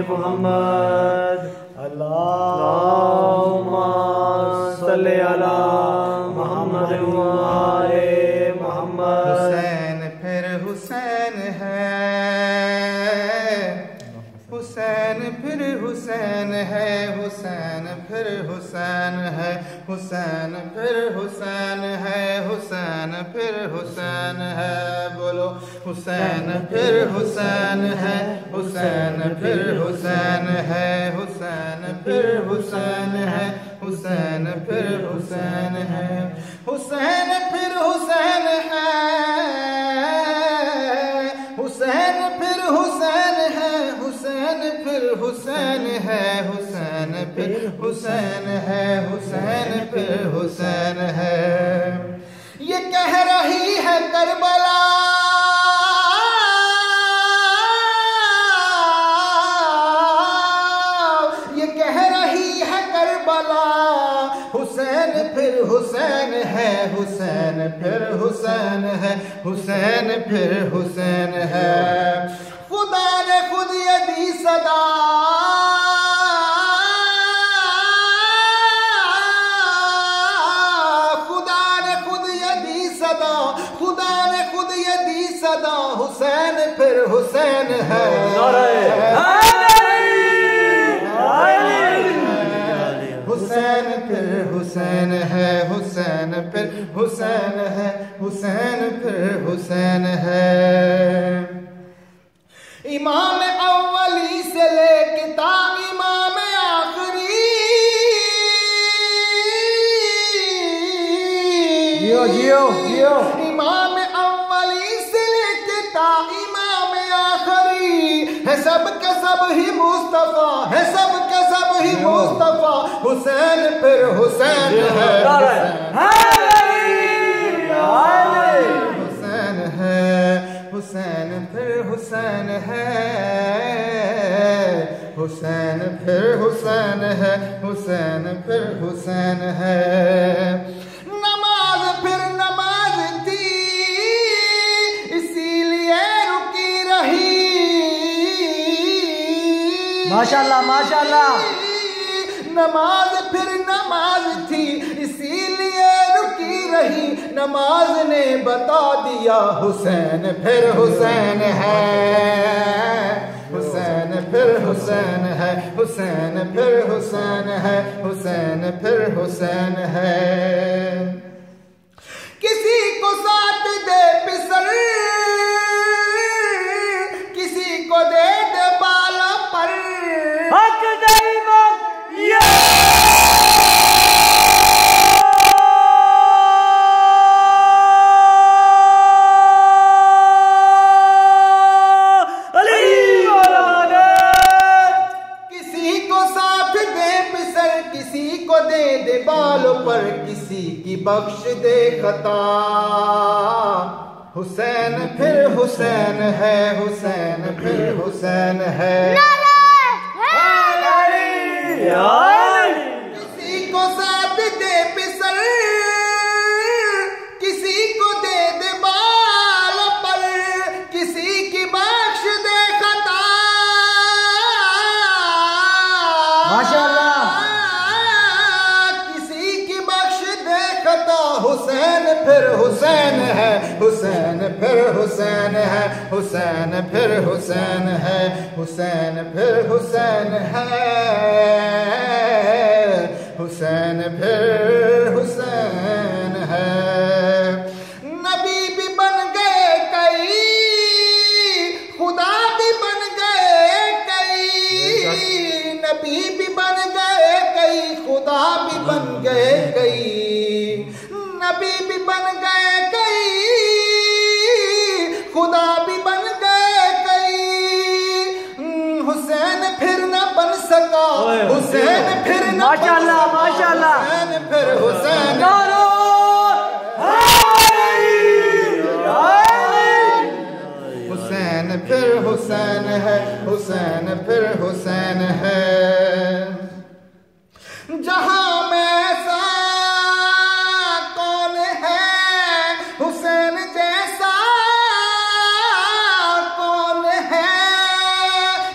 मोहम्मद अल्लाहुम्मा सल्ली अला मोहम्मद व आले मोहम्मद। हुसैन फिर हुसैन है, हुसैन फिर हुसैन है, हुसैन फिर हुसैन है, हुसैन फिर हुसैन है, हुसैन फिर हुसैन है। बोलो हुसैन फिर हुसैन है, हुसैन फिर हुसैन है, हुसैन फिर हुसैन है, हुसैन फिर हुसैन है, हुसैन फिर हुसैन है, हुसैन फिर हुसैन है, हुसैन फिर हुसैन है, हुसैन फिर हुसैन है, हुसैन फिर हुसैन है। ये कह रही है करबला, ये कह रही है करबला, हुसैन फिर हुसैन है, हुसैन फिर हुसैन है, हुसैन फिर हुसैन है। खुदा ने खुद ये दी सदा, खुदा ने खुद ये दी सदा, खुदा ने खुद ये दी सदा, हुसैन फिर हुसैन है। हुसैन फिर हुसैन है, हुसैन फिर हुसैन है, हुसैन फिर हुसैन है। इमाम अव्वली से लेके ता इमाम आखिरी, जियो जियो जियो। इमाम अव्वली से लेके ता इमाम आखिरी है, सब के सब ही मुस्तफा है, सब के सब ही मुस्तफा। हुसैन फिर हुसैन है, हुसैन है, हुसैन फिर हुसैन है, हुसैन फिर हुसैन है, हुसैन फिर हुसैन है। नमाज फिर नमाज थी, इसीलिए रुकी रही। माशाल्लाह माशाल्लाह। नमाज फिर नमाज थी, इसीलिए रुकी रही। नमाज ने बता दिया हुसैन फिर हुसैन है, हुसैन फिर हुसैन है, हुसैन फिर हुसैन है, हुसैन फिर हुसैन है। किसी को साथ दे पिसर, किसी को दे दे बाला पर, हक दाइमन या दे बालों पर, किसी की बख्श दे खता। हुसैन फिर हुसैन है, हुसैन फिर हुसैन है। किसी को साथ दे पिसर, किसी को दे दे बाल पर, किसी की बख्श दे खता। माशाल्लाह। हुसैन फिर हुसैन है, हुसैन फिर हुसैन है, हुसैन फिर हुसैन है, हुसैन फिर हुसैन है, हुसैन फिर हुसैन है। नबी भी बन गए कई, खुदा भी बन गए कई, नबी भी बन गए कई, खुदा भी बन गए कई, नबी भी बन गए कई, खुदा भी बन गए कई। हुसैन फिर न बन सका, हुसैन फिर न माशाल्लाह माशाल्लाह। हुसैन फिर हुसैन, हुसैन फिर हुसैन है, हुसैन फिर हुसैन है। जहां में ऐसा कौन है, हुसैन जैसा कौन है,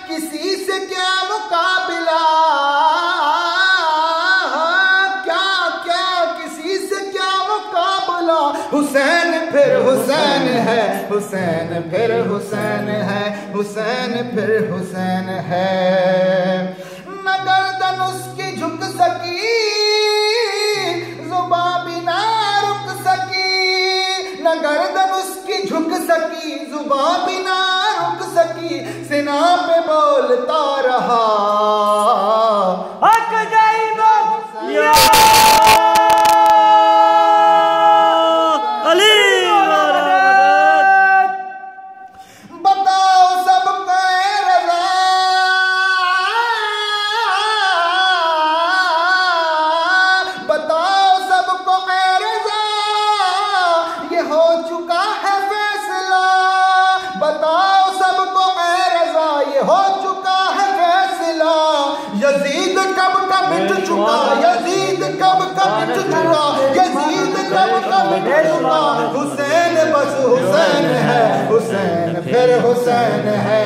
किसी हुसैन है, हुसैन फिर हुसैन है, हुसैन फिर हुसैन है। न गर्दन उसकी झुक सकी, जुबां भी ना रुक सकी। न गर्दन उसकी झुक सकी, जुबां भी ना रुक सकी। सीना पे बोलता रहा हक दे इमाम या अली। बताओ सबको ऐ रज़ा, बताओ सबको ऐ रज़ा, ये हो चुका है फैसला। बताओ सबको ऐ रज़ा, ये हो चुका है फैसला। यजीद कब का मिट चुका, यजीद कब का मिट चुका, यजीद कब का मिट चुका। हुसैन बस हुसैन है, हुसैन फिर हुसैन है,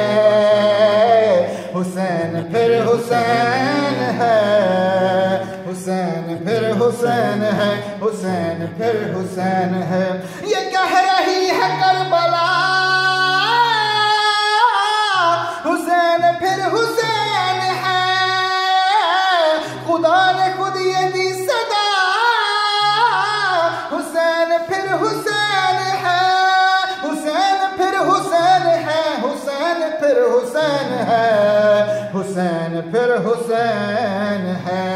हुसैन फिर हुसैन है, हुसैन फिर हुसैन है, हुसैन फिर हुसैन है। ये कह रही है करबला, हुसैन फिर हुसैन है। खुदा ने खुद ये दी सदा, हुसैन फिर हुसैन है, हुसैन फिर हुसैन है, हुसैन फिर हुसैन है, हुसैन फिर हुसैन है।